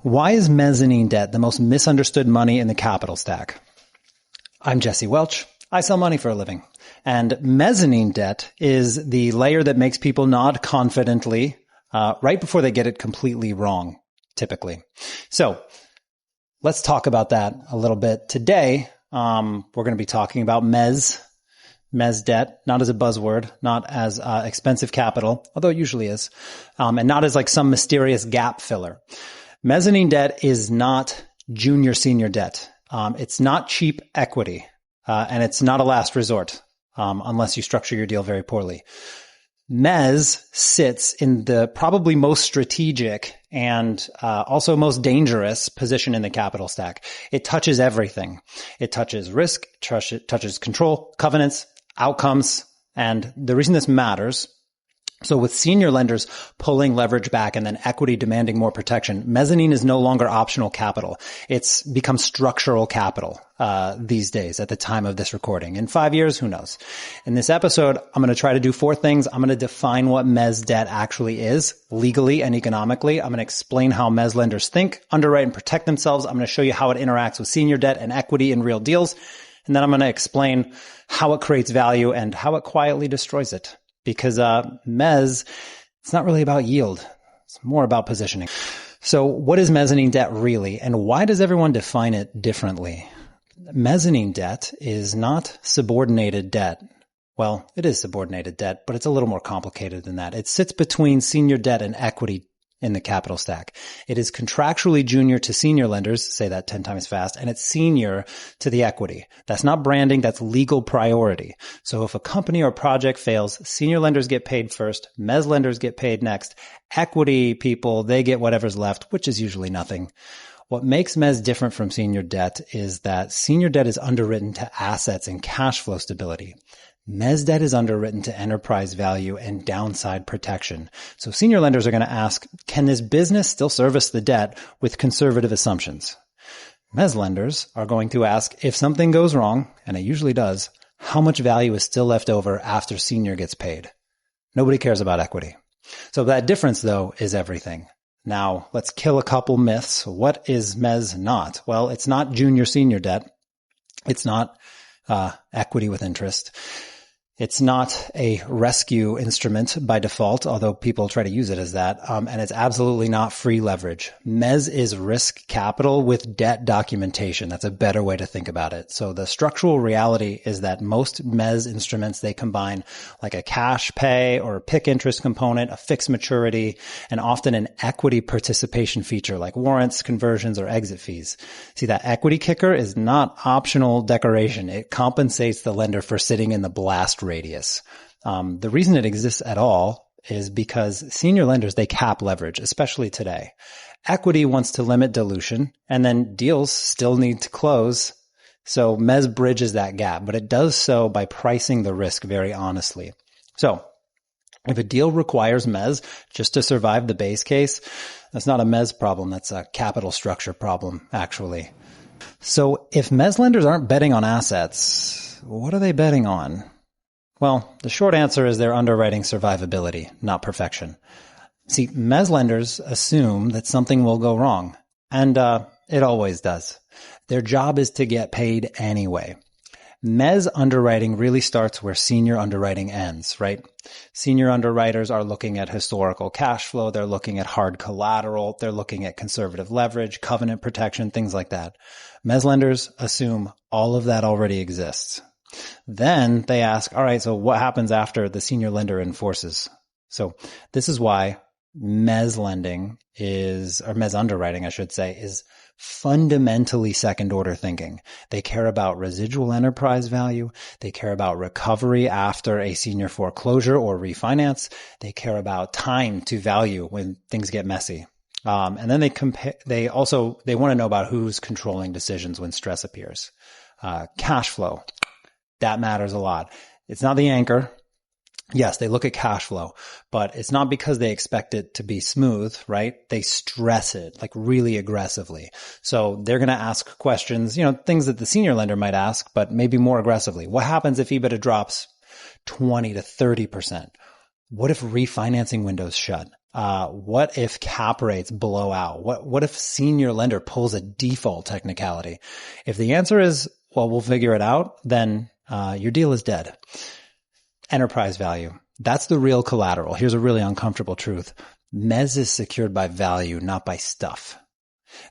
Why is mezzanine debt the most misunderstood money in the capital stack? I'm Jesse Welch. I sell money for a living. And mezzanine debt is the layer that makes people nod confidently right before they get it completely wrong, typically. So let's talk about that a little bit. Today, we're going to be talking about Mezz debt, not as a buzzword, not as expensive capital, although it usually is, and not as like some mysterious gap filler. Mezzanine debt is not junior senior debt. It's not cheap equity, and it's not a last resort, unless you structure your deal very poorly. Mezz sits in the probably most strategic and also most dangerous position in the capital stack. It touches everything. It touches risk, touches control, covenants, outcomes, and the reason this matters, so with senior lenders pulling leverage back and then equity demanding more protection, mezzanine is no longer optional capital. It's become structural capital these days at the time of this recording. In 5 years, who knows? In this episode, I'm going to try to do 4 things. I'm going to define what mezz debt actually is legally and economically. I'm going to explain how mezz lenders think, underwrite, and protect themselves. I'm going to show you how it interacts with senior debt and equity in real deals. And then I'm going to explain how it creates value and how it quietly destroys it. Because mezz, it's not really about yield. It's more about positioning. So what is mezzanine debt really, and why does everyone define it differently? Mezzanine debt is not subordinated debt. Well, it is subordinated debt, but it's a little more complicated than that. It sits between senior debt and equity in the capital stack. It is contractually junior to senior lenders, say that 10 times fast, and it's senior to the equity. That's not branding, that's legal priority. So if a company or project fails, senior lenders get paid first, mezz lenders get paid next, equity people, they get whatever's left, which is usually nothing. What makes mezz different from senior debt is that senior debt is underwritten to assets and cash flow stability. Mezz debt is underwritten to enterprise value and downside protection. So senior lenders are going to ask, can this business still service the debt with conservative assumptions? Mezz lenders are going to ask, if something goes wrong, and it usually does, how much value is still left over after senior gets paid? Nobody cares about equity. So that difference, though, is everything. Now, let's kill a couple myths. What is mezz not? Well, it's not junior senior debt. It's not equity with interest. It's not a rescue instrument by default, although people try to use it as that. And it's absolutely not free leverage. Mezz is risk capital with debt documentation. That's a better way to think about it. So the structural reality is that most mezz instruments, they combine like a cash pay or a PIK interest component, a fixed maturity, and often an equity participation feature like warrants, conversions, or exit fees. See, that equity kicker is not optional decoration. It compensates the lender for sitting in the blast radius. The reason it exists at all is because senior lenders, they cap leverage, especially today. Equity wants to limit dilution, and then deals still need to close. So mezz bridges that gap, but it does so by pricing the risk very honestly. So if a deal requires mezz just to survive the base case, that's not a mezz problem. That's a capital structure problem, actually. So if mezz lenders aren't betting on assets, what are they betting on? Well, the short answer is they're underwriting survivability, not perfection. See, mezz lenders assume that something will go wrong, and it always does. Their job is to get paid anyway. Mezz underwriting really starts where senior underwriting ends, right? Senior underwriters are looking at historical cash flow, they're looking at hard collateral, they're looking at conservative leverage, covenant protection, things like that. Mezz lenders assume all of that already exists. Then they ask, all right, so what happens after the senior lender enforces? So this is why mezz lending or mezz underwriting, I should say, is fundamentally second order thinking. They care about residual enterprise value. They care about recovery after a senior foreclosure or refinance. They care about time to value when things get messy. And then they want to know about who's controlling decisions when stress appears. Cash flow. That matters a lot. It's not the anchor. Yes, they look at cash flow, but it's not because they expect it to be smooth, right? They stress it like really aggressively. So they're going to ask questions, things that the senior lender might ask, but maybe more aggressively. What happens if EBITDA drops 20 to 30%? What if refinancing windows shut? What if cap rates blow out? What if senior lender pulls a default technicality? If the answer is, well, we'll figure it out, then your deal is dead. Enterprise value. That's the real collateral. Here's a really uncomfortable truth. Mezz is secured by value, not by stuff.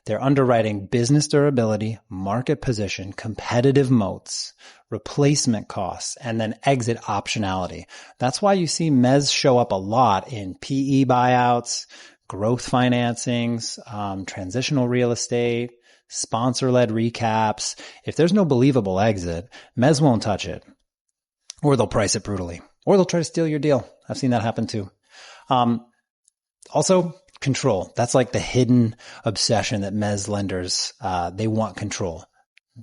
They're underwriting business durability, market position, competitive moats, replacement costs, and then exit optionality. That's why you see Mezz show up a lot in PE buyouts, growth financings, transitional real estate, sponsor-led recaps. If there's no believable exit, Mezz won't touch it. Or they'll price it brutally. Or they'll try to steal your deal. I've seen that happen too. Also, control. That's like the hidden obsession that Mezz lenders, they want control.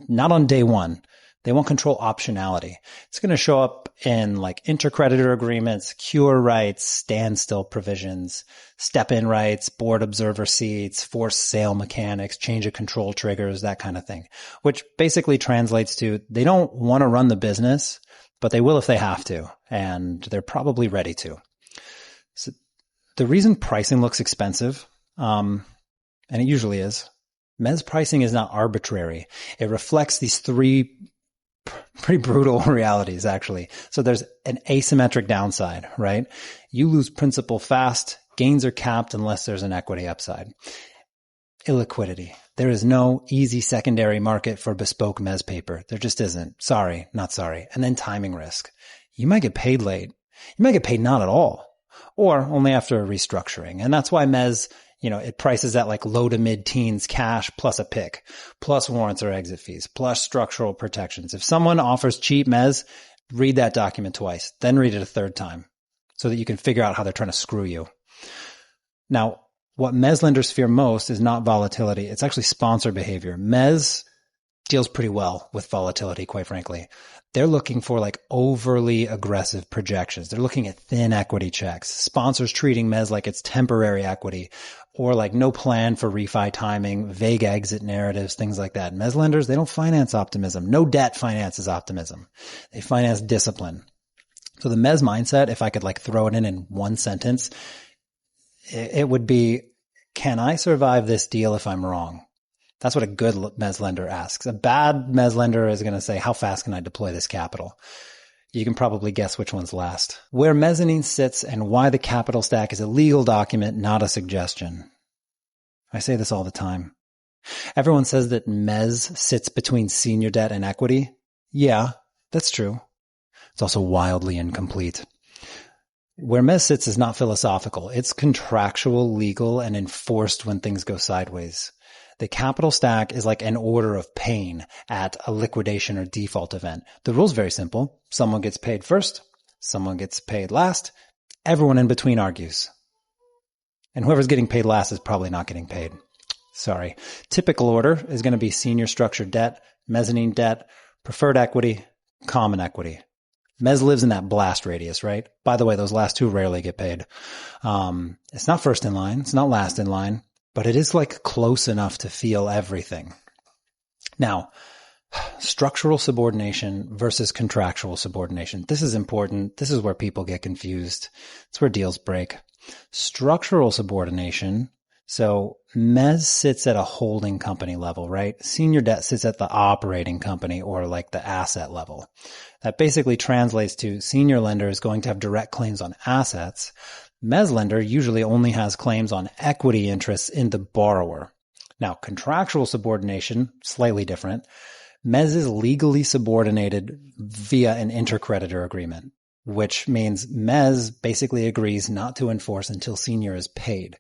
Not on day one. They want control optionality. It's going to show up in like intercreditor agreements, cure rights, standstill provisions, step-in rights, board observer seats, forced sale mechanics, change of control triggers, that kind of thing, which basically translates to they don't want to run the business, but they will if they have to, and they're probably ready to. So the reason pricing looks expensive, and it usually is, Mezz pricing is not arbitrary. It reflects these three pretty brutal realities, actually. So there's an asymmetric downside, right? You lose principal fast. Gains are capped unless there's an equity upside. Illiquidity. There is no easy secondary market for bespoke Mezz paper. There just isn't. Sorry, not sorry. And then timing risk. You might get paid late. You might get paid not at all, or only after a restructuring. And that's why Mezz, it prices at like low to mid teens cash plus a PIK, plus warrants or exit fees, plus structural protections. If someone offers cheap Mezz, read that document twice, then read it a third time so that you can figure out how they're trying to screw you. Now, what Mezz lenders fear most is not volatility. It's actually sponsor behavior. Mezz deals pretty well with volatility, quite frankly. They're looking for like overly aggressive projections. They're looking at thin equity checks, sponsors treating Mezz like it's temporary equity, or like no plan for refi timing, vague exit narratives, things like that. Mezz lenders, they don't finance optimism. No debt finances optimism. They finance discipline. So the Mezz mindset, if I could like throw it in one sentence, it would be, can I survive this deal if I'm wrong? That's what a good Mezz lender asks. A bad Mezz lender is going to say, how fast can I deploy this capital? You can probably guess which one's last. Where mezzanine sits and why the capital stack is a legal document, not a suggestion. I say this all the time. Everyone says that Mezz sits between senior debt and equity. Yeah, that's true. It's also wildly incomplete. Where Mezz sits is not philosophical. It's contractual, legal, and enforced when things go sideways. The capital stack is like an order of pain at a liquidation or default event. The rule's very simple. Someone gets paid first. Someone gets paid last. Everyone in between argues. And whoever's getting paid last is probably not getting paid. Sorry. Typical order is going to be senior structured debt, mezzanine debt, preferred equity, common equity. Mezz lives in that blast radius, right? By the way, those last two rarely get paid. It's not first in line. It's not last in line. But it is like close enough to feel everything. Now, structural subordination versus contractual subordination. This is important. This is where people get confused. It's where deals break. Structural subordination. So Mezz sits at a holding company level, right? Senior debt sits at the operating company or like the asset level. That basically translates to senior lender is going to have direct claims on assets. Mezz lender usually only has claims on equity interests in the borrower. Now, contractual subordination, slightly different. Mezz is legally subordinated via an intercreditor agreement, which means Mezz basically agrees not to enforce until senior is paid.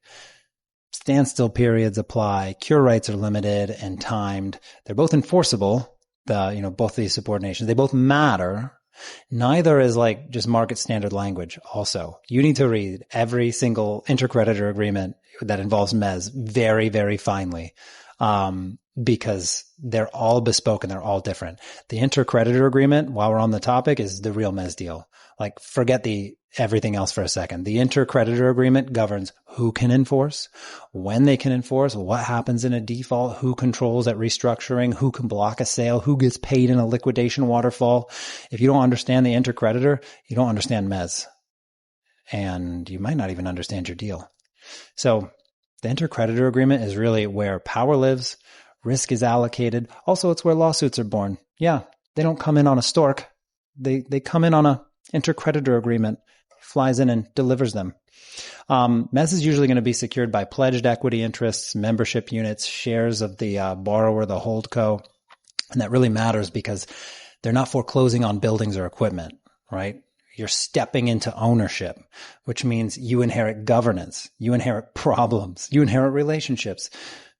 Standstill periods apply, cure rights are limited and timed. They're both enforceable, both these subordinations. They both matter. Neither is like just market standard language. Also, you need to read every single intercreditor agreement that involves Mezz very, very finely, because they're all bespoke and they're all different. The intercreditor agreement, while we're on the topic, is the real Mezz deal. Like, forget everything else for a second. The intercreditor agreement governs who can enforce, when they can enforce, what happens in a default, who controls at restructuring, who can block a sale, who gets paid in a liquidation waterfall. If you don't understand the intercreditor, you don't understand Mezz. And you might not even understand your deal. So the intercreditor agreement is really where power lives, risk is allocated. Also, it's where lawsuits are born. Yeah, they don't come in on a stork. They come in on a intercreditor agreement, flies in and delivers them. Mezz is usually going to be secured by pledged equity interests, membership units, shares of the borrower, the holdco. And that really matters because they're not foreclosing on buildings or equipment, right? You're stepping into ownership, which means you inherit governance, you inherit problems, you inherit relationships.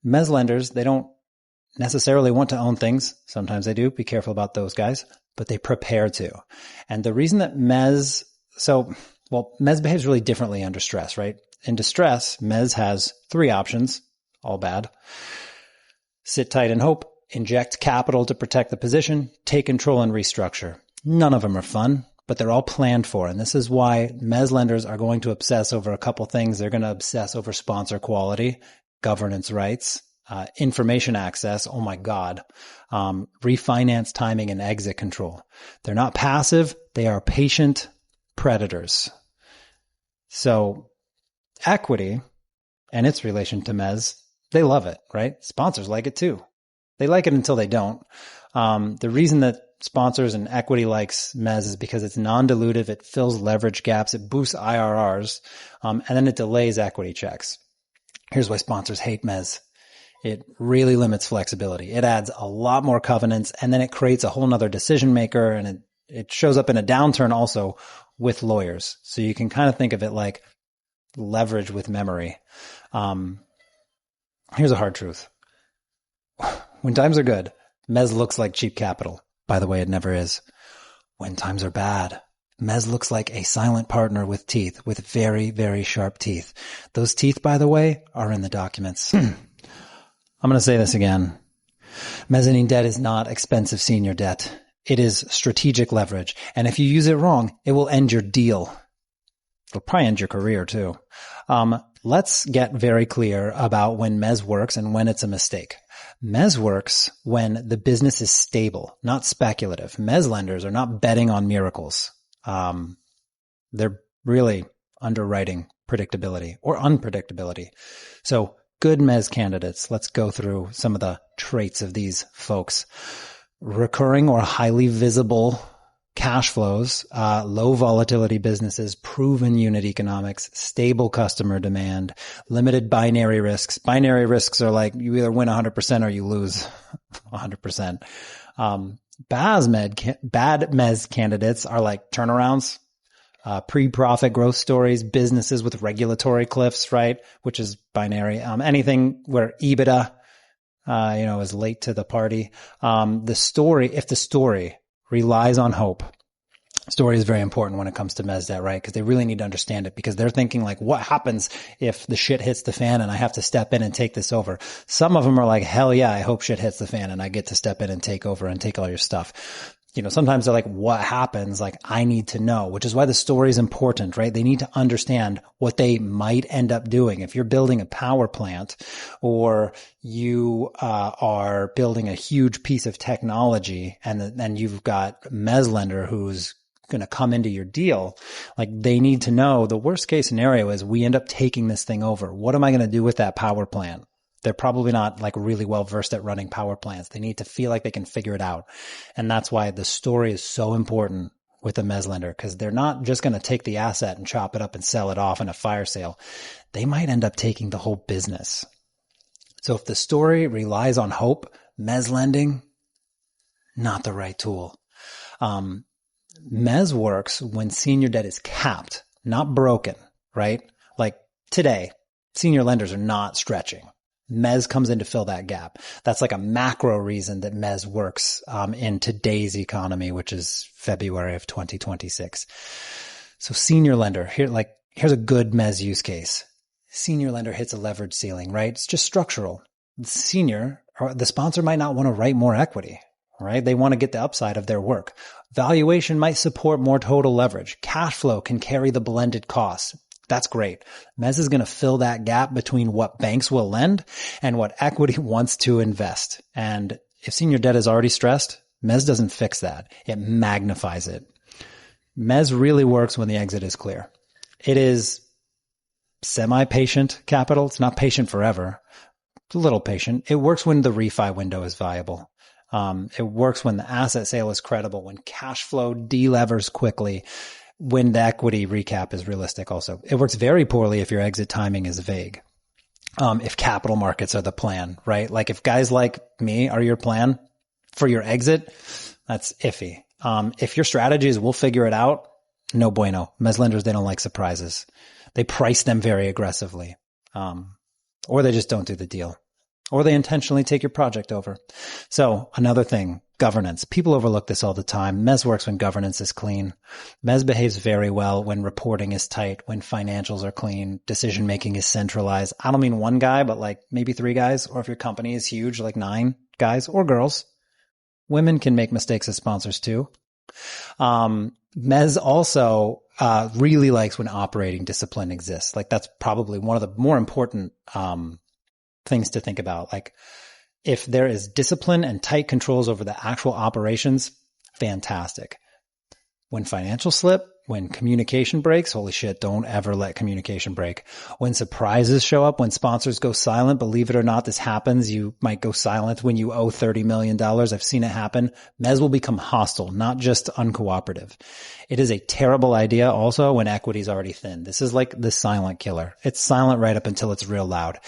Mezz lenders, they don't necessarily want to own things. Sometimes they do. Be careful about those guys, but they prepare to. And the reason that Mezz behaves really differently under stress, right? In distress, Mezz has 3 options, all bad. Sit tight and hope, inject capital to protect the position, take control and restructure. None of them are fun, but they're all planned for. And this is why Mezz lenders are going to obsess over a couple things. They're going to obsess over sponsor quality, governance rights, information access. Oh my God. Refinance timing and exit control. They're not passive. They are patient predators. So equity and its relation to Mezz, they love it, right? Sponsors like it too. They like it until they don't. The reason that sponsors and equity likes Mezz is because it's non-dilutive, it fills leverage gaps, it boosts IRRs, and then it delays equity checks. Here's why sponsors hate Mezz. It really limits flexibility. It adds a lot more covenants, and then it creates a whole nother decision maker, and it shows up in a downturn also with lawyers. So you can kind of think of it like leverage with memory. Here's a hard truth. When times are good, Mezz looks like cheap capital. By the way, it never is. When times are bad, Mezz looks like a silent partner with teeth, with very, very sharp teeth. Those teeth, by the way, are in the documents. I'm going to say this again. Mezzanine debt is not expensive senior debt. It is strategic leverage. And if you use it wrong, it will end your deal. It'll probably end your career too. Let's get very clear about when Mezz works and when it's a mistake. Mezz works when the business is stable, not speculative. Mezz lenders are not betting on miracles. They're really underwriting predictability or unpredictability. So good Mezz candidates, let's go through some of the traits of these folks. Recurring or highly visible cash flows, low volatility businesses, proven unit economics, stable customer demand, limited binary risks. Binary risks are like you either win 100% or you lose 100%. Bad Mezz candidates are like turnarounds, pre-profit growth stories, businesses with regulatory cliffs, right? Which is binary. Anything where EBITDA, is late to the party. If the story relies on hope, story is very important when it comes to Mezz debt, right? Because they really need to understand it because they're thinking like, what happens if the shit hits the fan and I have to step in and take this over? Some of them are like, hell yeah, I hope shit hits the fan and I get to step in and take over and take all your stuff. Sometimes they're like, what happens? Like, I need to know, which is why the story is important, right? They need to understand what they might end up doing. If you're building a power plant or you are building a huge piece of technology and then you've got a Mezz lender who's going to come into your deal, like they need to know the worst case scenario is we end up taking this thing over. What am I going to do with that power plant? They're probably not like really well versed at running power plants. They need to feel like they can figure it out. And that's why the story is so important with a Mezz lender, because they're not just going to take the asset and chop it up and sell it off in a fire sale. They might end up taking the whole business. So if the story relies on hope, Mezz lending, not the right tool. Mezz works when senior debt is capped, not broken, right? Like today, senior lenders are not stretching. Mezz comes in to fill that gap. That's like a macro reason that Mezz works in today's economy, which is February of 2026. So senior lender, here's a good Mezz use case. Senior lender hits a leverage ceiling, right? It's just structural. The sponsor might not want to write more equity, right? They want to get the upside of their work. Valuation might support more total leverage. Cash flow can carry the blended costs. That's great. Mezz is going to fill that gap between what banks will lend and what equity wants to invest. And if senior debt is already stressed, Mezz doesn't fix that. It magnifies it. Mezz really works when the exit is clear. It is semi-patient capital. It's not patient forever. It's a little patient. It works when the refi window is viable. It works when the asset sale is credible, when cash flow delevers quickly, when the equity recap is realistic also. It works very poorly if your exit timing is vague. If capital markets are the plan, right? Like if guys like me are your plan for your exit, that's iffy. If your strategy is we'll figure it out, no bueno. Mezz lenders, they don't like surprises. They price them very aggressively. Or they just don't do the deal. Or they intentionally take your project over. So another thing, governance. People overlook this all the time. Mezz works when governance is clean. Mezz behaves very well when reporting is tight, when financials are clean, decision making is centralized. I don't mean one guy, but like maybe 3 guys. Or if your company is huge, like 9 guys or girls. Women can make mistakes as sponsors too. Mezz also really likes when operating discipline exists. Like that's probably one of the more important things to think about. Like if there is discipline and tight controls over the actual operations, fantastic. When financials slip, when communication breaks, holy shit, don't ever let communication break. When surprises show up, when sponsors go silent, believe it or not, this happens. You might go silent when you owe $30 million. I've seen it happen. Mezz will become hostile, not just uncooperative. It is a terrible idea also when equity is already thin. This is like the silent killer. It's silent right up until it's real loud.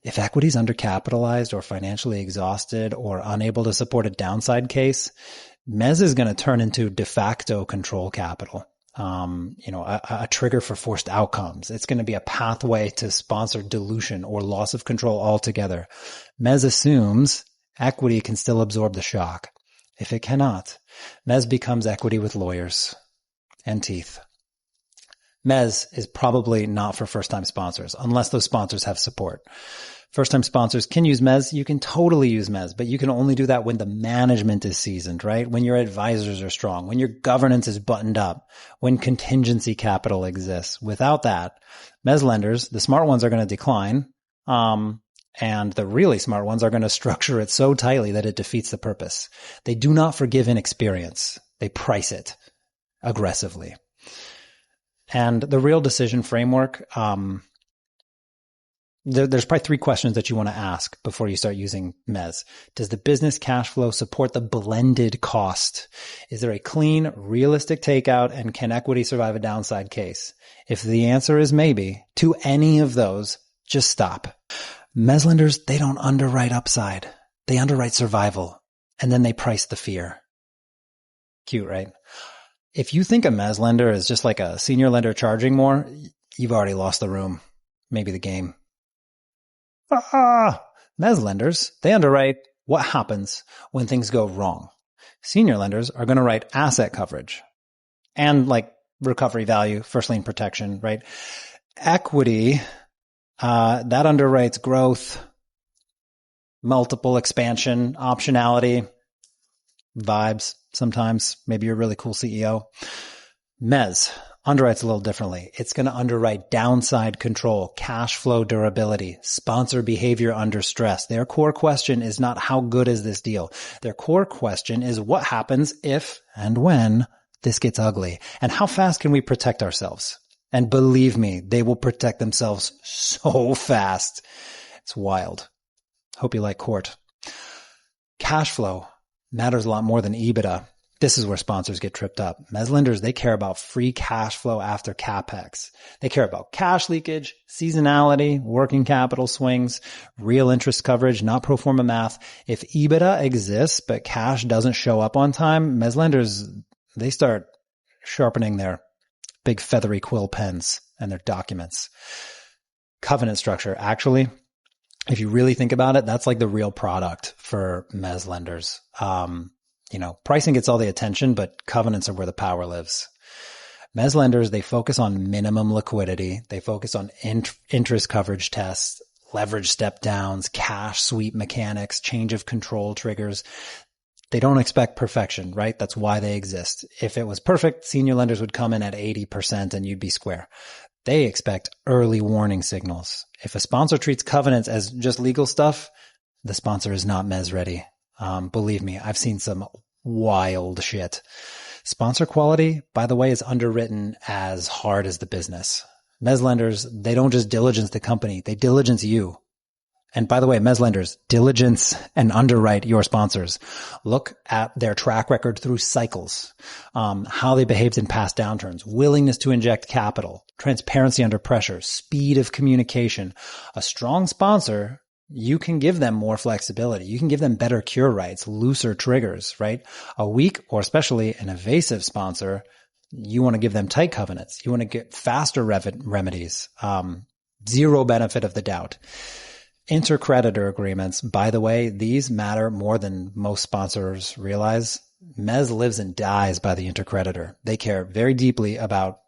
If equity is undercapitalized or financially exhausted or unable to support a downside case, Mezz is going to turn into de facto control capital. A trigger for forced outcomes. It's going to be a pathway to sponsor dilution or loss of control altogether. Mezz assumes equity can still absorb the shock. If it cannot, Mezz becomes equity with lawyers and teeth. Mezz is probably not for first-time sponsors unless those sponsors have support. First-time sponsors can use Mezz. You can totally use Mezz, but you can only do that when the management is seasoned, right? When your advisors are strong, when your governance is buttoned up, when contingency capital exists. Without that, Mezz lenders, the smart ones are going to decline, and the really smart ones are going to structure it so tightly that it defeats the purpose. They do not forgive inexperience. They price it aggressively. And the real decision framework, there's probably 3 questions that you want to ask before you start using Mezz. Does the business cash flow support the blended cost? Is there a clean, realistic takeout, and can equity survive a downside case? If the answer is maybe to any of those, just stop. Mezz lenders, they don't underwrite upside. They underwrite survival, and then they price the fear. Cute, right? If you think a Mezz lender is just like a senior lender charging more, you've already lost the room, maybe the game. Mezz lenders, they underwrite what happens when things go wrong. Senior lenders are going to write asset coverage and like recovery value, first lien protection, right? Equity, that underwrites growth, multiple expansion, optionality, vibes sometimes. Maybe you're a really cool CEO. Mezz underwrites a little differently. It's going to underwrite downside control, cash flow durability, sponsor behavior under stress. Their core question is not how good is this deal? Their core question is what happens if and when this gets ugly? And how fast can we protect ourselves? And believe me, they will protect themselves so fast. It's wild. Hope you like court. Cash flow matters a lot more than EBITDA. This is where sponsors get tripped up. Mezz lenders, they care about free cash flow after CapEx. They care about cash leakage, seasonality, working capital swings, real interest coverage, not pro forma math. If EBITDA exists, but cash doesn't show up on time, Mezz lenders, they start sharpening their big feathery quill pens and their documents. Covenant structure. Actually, if you really think about it, that's like the real product for Mezz lenders. Pricing gets all the attention, but covenants are where the power lives. Mezz lenders, they focus on minimum liquidity. They focus on interest coverage tests, leverage step downs, cash sweep mechanics, change of control triggers. They don't expect perfection, right? That's why they exist. If it was perfect, senior lenders would come in at 80% and you'd be square. They expect early warning signals. If a sponsor treats covenants as just legal stuff, the sponsor is not Mezz ready. Believe me, I've seen some wild shit. Sponsor quality, by the way, is underwritten as hard as the business. Mezz lenders, they don't just diligence the company, they diligence you. And by the way, Mezz lenders, diligence and underwrite your sponsors. Look at their track record through cycles, how they behaved in past downturns, willingness to inject capital, transparency under pressure, speed of communication. A strong sponsor, you can give them more flexibility. You can give them better cure rights, looser triggers, right? A weak or especially an evasive sponsor, you want to give them tight covenants. You want to get faster remedies, zero benefit of the doubt. Intercreditor agreements, by the way, these matter more than most sponsors realize. Mezz lives and dies by the intercreditor. They care very deeply about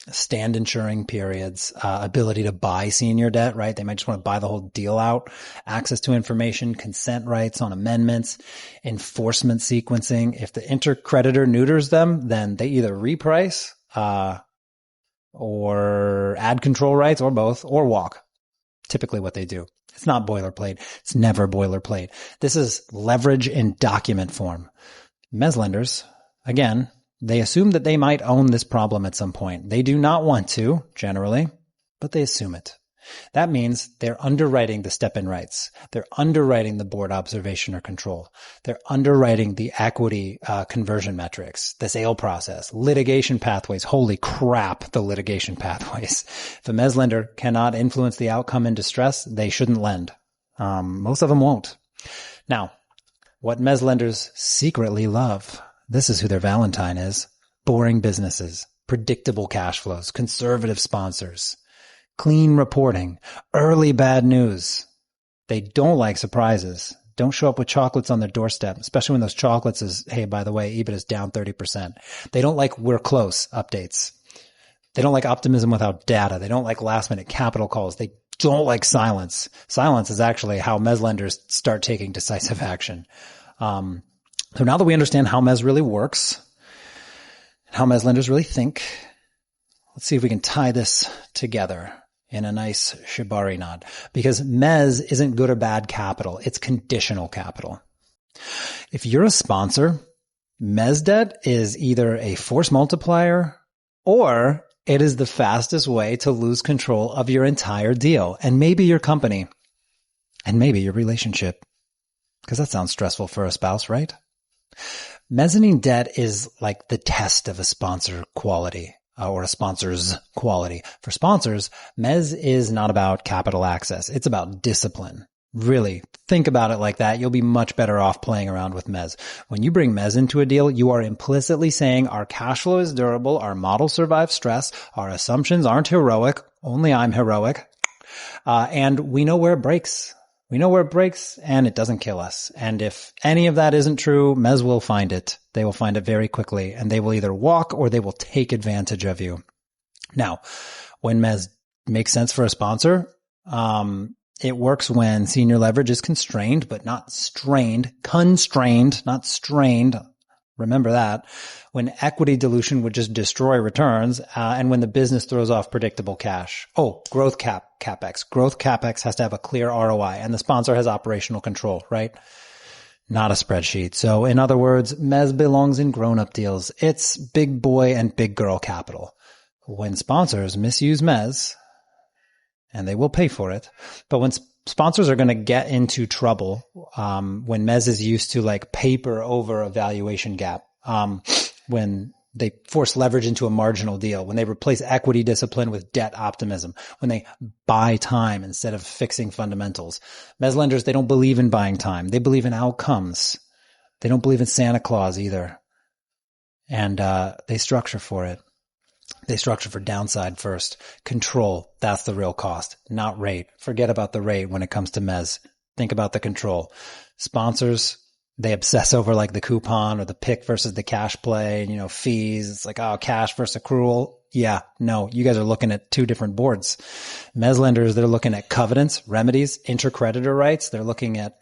stand insuring periods, ability to buy senior debt, right? They might just want to buy the whole deal out, access to information, consent rights on amendments, enforcement sequencing. If the intercreditor neuters them, then they either reprice or add control rights or both, or walk. Typically what they do. It's not boilerplate. It's never boilerplate. This is leverage in document form. Mezz lenders, again, they assume that they might own this problem at some point. They do not want to, generally, but they assume it. That means they're underwriting the step-in rights. They're underwriting the board observation or control. They're underwriting the equity conversion metrics, the sale process, litigation pathways. Holy crap, the litigation pathways. If a Mezz lender cannot influence the outcome in distress, they shouldn't lend. Most of them won't. Now, what Mezz lenders secretly love, this is who their Valentine is: boring businesses, predictable cash flows, conservative sponsors, clean reporting, early bad news. They don't like surprises. Don't show up with chocolates on their doorstep, especially when those chocolates is, hey, by the way, EBIT is down 30%. They don't like we're close updates. They don't like optimism without data. They don't like last minute capital calls. They don't like silence. Silence is actually how Mezz lenders start taking decisive action. So now that we understand how Mezz really works, and how Mezz lenders really think, let's see if we can tie this together in a nice shibari knot, because Mezz isn't good or bad capital. It's conditional capital. If you're a sponsor, Mezz debt is either a force multiplier or it is the fastest way to lose control of your entire deal and maybe your company and maybe your relationship, because that sounds stressful for a spouse, right? Mezzanine debt is like the test of a sponsor quality. Or a sponsor's quality. For sponsors, Mezz is not about capital access. It's about discipline. Really, think about it like that. You'll be much better off playing around with Mezz. When you bring Mezz into a deal, you are implicitly saying our cash flow is durable, our model survives stress, our assumptions aren't heroic, only I'm heroic, and we know where it breaks. We know where it breaks and it doesn't kill us. And if any of that isn't true, Mezz will find it. They will find it very quickly and they will either walk or they will take advantage of you. Now, when Mezz makes sense for a sponsor, it works when senior leverage is constrained, but not strained, constrained, not strained. Remember that. When equity dilution would just destroy returns, and when the business throws off predictable cash. Oh, growth capex. Growth capex has to have a clear ROI, and the sponsor has operational control, right? Not a spreadsheet. So in other words, Mezz belongs in grown-up deals. It's big boy and big girl capital. When sponsors misuse Mezz, and they will pay for it, but when sponsors are going to get into trouble when Mezz is used to like paper over a valuation gap, when they force leverage into a marginal deal, when they replace equity discipline with debt optimism, when they buy time instead of fixing fundamentals. Mezz lenders, they don't believe in buying time. They believe in outcomes. They don't believe in Santa Claus either. And they structure for it. They structure for downside first. Control, that's the real cost, not rate. Forget about the rate when it comes to Mezz. Think about the control. Sponsors, they obsess over like the coupon or the pick versus the cash play and, you know, fees. It's like, oh, cash versus accrual. Yeah, no, you guys are looking at two different boards. Mezz lenders, they're looking at covenants, remedies, intercreditor rights. They're looking at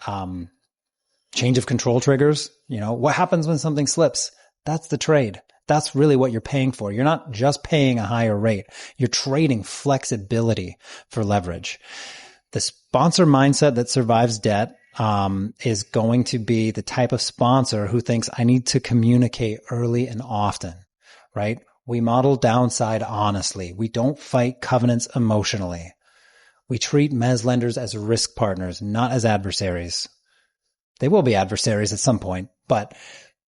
change of control triggers. You know, what happens when something slips? That's the trade. That's really what you're paying for. You're not just paying a higher rate. You're trading flexibility for leverage. The sponsor mindset that survives debt is going to be the type of sponsor who thinks I need to communicate early and often, right? We model downside honestly. We don't fight covenants emotionally. We treat Mezz lenders as risk partners, not as adversaries. They will be adversaries at some point, but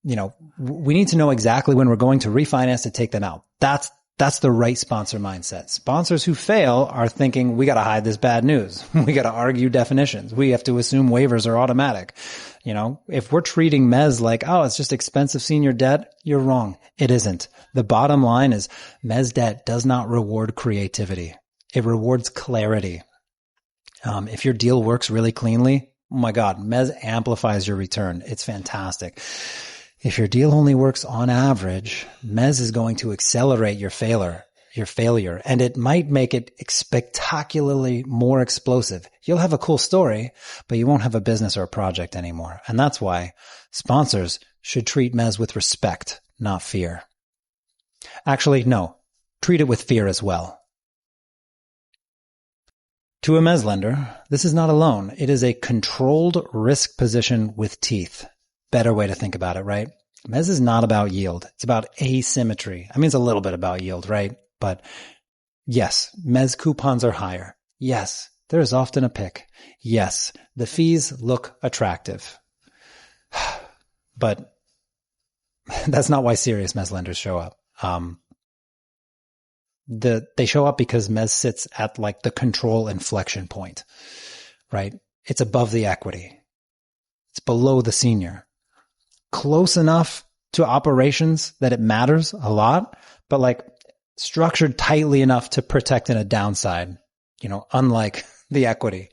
we need to know exactly when we're going to refinance to take them out. That's the right sponsor mindset. Sponsors who fail are thinking, we got to hide this bad news. We got to argue definitions. We have to assume waivers are automatic. If we're treating Mezz like, oh, it's just expensive senior debt, you're wrong. It isn't. The bottom line is Mezz debt does not reward creativity. It rewards clarity. If your deal works really cleanly, oh my God, Mezz amplifies your return. It's fantastic. If your deal only works on average, Mezz is going to accelerate your failure, and it might make it spectacularly more explosive. You'll have a cool story, but you won't have a business or a project anymore. And that's why sponsors should treat Mezz with respect, not fear. Actually, no, treat it with fear as well. To a Mezz lender, this is not a loan. It is a controlled risk position with teeth. Better way to think about it, right? Mezz is not about yield. It's about asymmetry. I mean, it's a little bit about yield, right? But yes, Mezz coupons are higher. Yes, there is often a PIK. Yes, the fees look attractive. But that's not why serious Mezz lenders show up. They show up because Mezz sits at like the control inflection point, right? It's above the equity. It's below the senior. Close enough to operations that it matters a lot, but like structured tightly enough to protect in a downside, unlike the equity.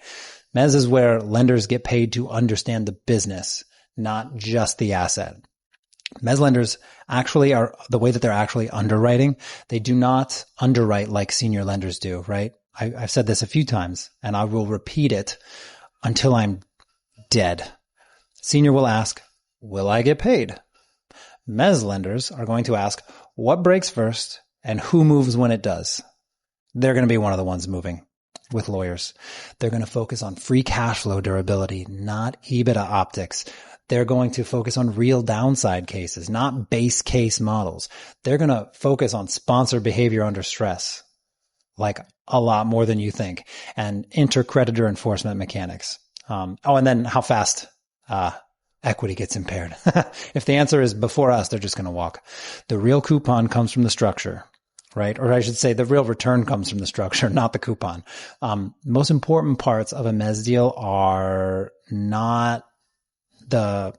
Mezz is where lenders get paid to understand the business, not just the asset. Mezz lenders actually are the way that they're actually underwriting. They do not underwrite like senior lenders do, right? I've said this a few times and I will repeat it until I'm dead. Senior will ask, will I get paid? Mezz lenders are going to ask, what breaks first and who moves when it does? They're going to be one of the ones moving with lawyers. They're going to focus on free cash flow durability, not EBITDA optics. They're going to focus on real downside cases, not base case models. They're going to focus on sponsor behavior under stress, like a lot more than you think, and intercreditor enforcement mechanics. And then how fast equity gets impaired. If the answer is before us, they're just going to walk. The real coupon comes from the structure, right? Or I should say the real return comes from the structure, not the coupon. Most important parts of a Mezz deal are not the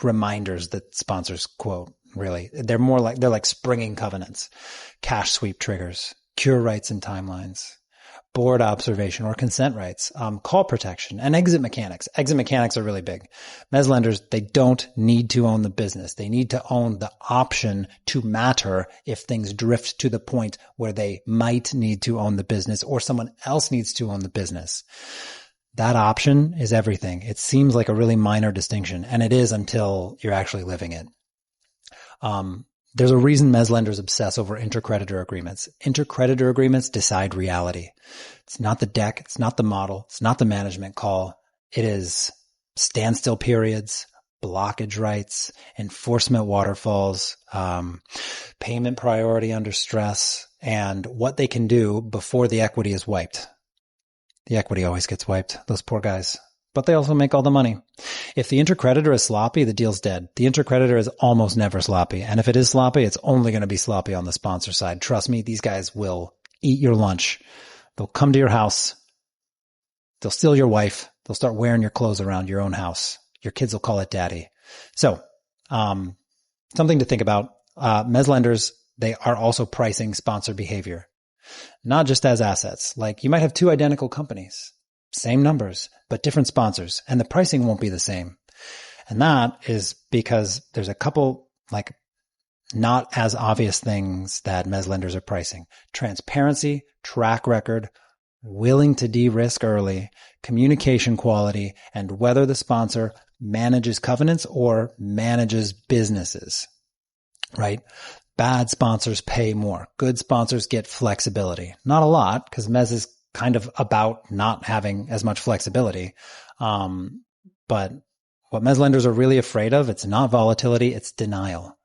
reminders that sponsors quote, really. They're like springing covenants, cash sweep triggers, cure rights and timelines, board observation or consent rights, call protection, and exit mechanics. Exit mechanics are really big. Mezz lenders, they don't need to own the business. They need to own the option to matter if things drift to the point where they might need to own the business or someone else needs to own the business. That option is everything. It seems like a really minor distinction, and it is until you're actually living it. There's a reason Mezz lenders obsess over intercreditor agreements. Intercreditor agreements decide reality. It's not the deck. It's not the model. It's not the management call. It is standstill periods, blockage rights, enforcement waterfalls, payment priority under stress, and what they can do before the equity is wiped. The equity always gets wiped, those poor guys. But they also make all the money. If the intercreditor is sloppy, the deal's dead. The intercreditor is almost never sloppy. And if it is sloppy, it's only going to be sloppy on the sponsor side. Trust me, these guys will eat your lunch. They'll come to your house. They'll steal your wife. They'll start wearing your clothes around your own house. Your kids will call it daddy. So, something to think about. Mezz lenders, they are also pricing sponsor behavior. Not just as assets. Like you might have two identical companies, same numbers, but different sponsors, and the pricing won't be the same. And that is because there's a couple like not as obvious things that Mezz lenders are pricing. Transparency, track record, willing to de-risk early, communication quality, and whether the sponsor manages covenants or manages businesses, right? Bad sponsors pay more. Good sponsors get flexibility. Not a lot, because Mezz is kind of about not having as much flexibility. But what Mezz lenders are really afraid of, it's not volatility, it's denial.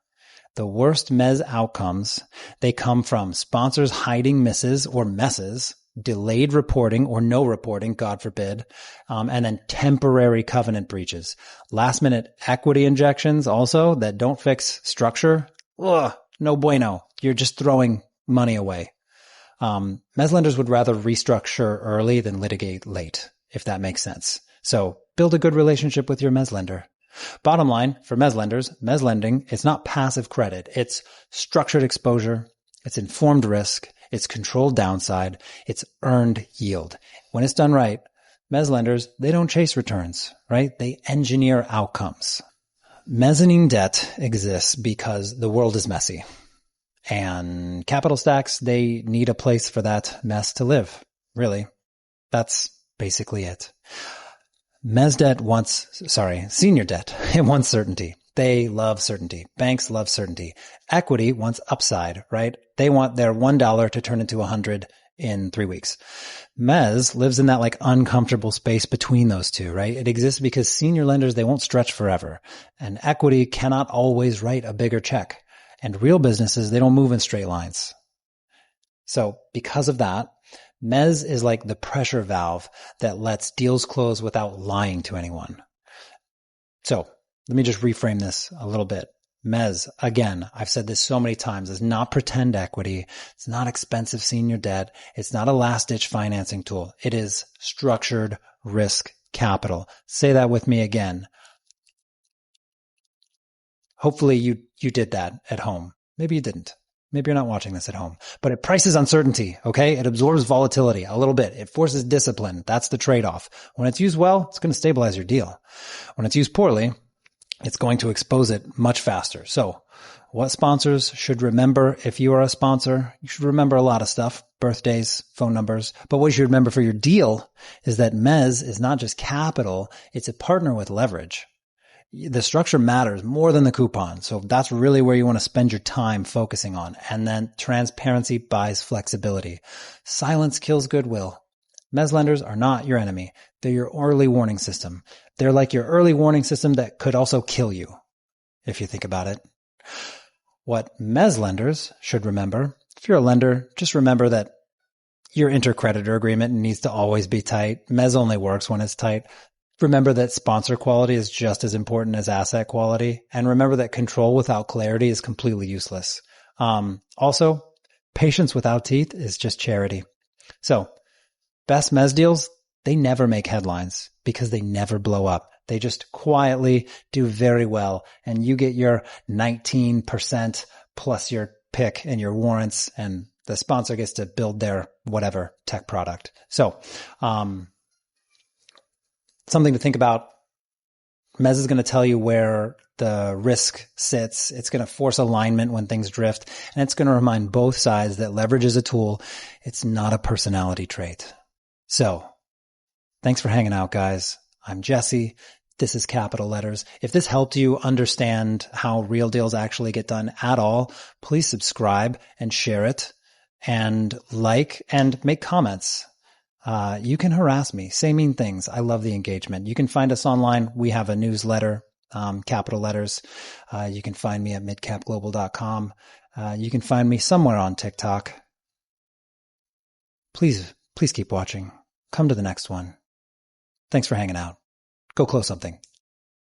The worst Mezz outcomes, they come from sponsors hiding misses or messes, delayed reporting or no reporting, God forbid, and then temporary covenant breaches. Last minute equity injections also that don't fix structure. Ugh, no bueno. You're just throwing money away. Mezz lenders would rather restructure early than litigate late, if that makes sense. So build a good relationship with your Mezz lender. Bottom line, for Mezz lenders, Mezz lending, it's not passive credit. It's structured exposure. It's informed risk. It's controlled downside. It's earned yield. When it's done right, Mezz lenders, they don't chase returns, right? They engineer outcomes. Mezzanine debt exists because the world is messy. And capital stacks, they need a place for that mess to live. Really. That's basically it. Senior debt, it wants certainty. They love certainty. Banks love certainty. Equity wants upside, right? They want their $1 to turn into 100 in 3 weeks. Mezz lives in that like uncomfortable space between those two, right? It exists because senior lenders, they won't stretch forever. And equity cannot always write a bigger check. And real businesses, they don't move in straight lines. So because of that, Mezz is like the pressure valve that lets deals close without lying to anyone. So let me just reframe this a little bit. Mezz, again, I've said this so many times, is not pretend equity. It's not expensive senior debt. It's not a last-ditch financing tool. It is structured risk capital. Say that with me again. Hopefully you did that at home. Maybe you didn't. Maybe you're not watching this at home. But it prices uncertainty, okay? It absorbs volatility a little bit. It forces discipline. That's the trade-off. When it's used well, it's going to stabilize your deal. When it's used poorly, it's going to expose it much faster. So what sponsors should remember if you are a sponsor? You should remember a lot of stuff, birthdays, phone numbers. But what you should remember for your deal is that Mezz is not just capital. It's a partner with leverage. The structure matters more than the coupon. So that's really where you want to spend your time focusing on. And then transparency buys flexibility. Silence kills goodwill. Mezz lenders are not your enemy. They're your early warning system. They're like your early warning system that could also kill you, if you think about it. What Mezz lenders should remember, if you're a lender, just remember that your intercreditor agreement needs to always be tight. Mezz only works when it's tight. Remember that sponsor quality is just as important as asset quality. And remember that control without clarity is completely useless. Also, patience without teeth is just charity. So, best Mezz deals, they never make headlines because they never blow up. They just quietly do very well. And you get your 19% plus your pick and your warrants, and the sponsor gets to build their whatever tech product. So, something to think about. Mezz is going to tell you where the risk sits. It's going to force alignment when things drift. And it's going to remind both sides that leverage is a tool. It's not a personality trait. So thanks for hanging out, guys. I'm Jesse. This is Capital Letters. If this helped you understand how real deals actually get done at all, please subscribe and share it and like and make comments. You can harass me, say mean things. I love the engagement. You can find us online. We have a newsletter, Capital Letters. You can find me at midcapglobal.com. You can find me somewhere on TikTok. Please keep watching. Come to the next one. Thanks for hanging out. Go close something.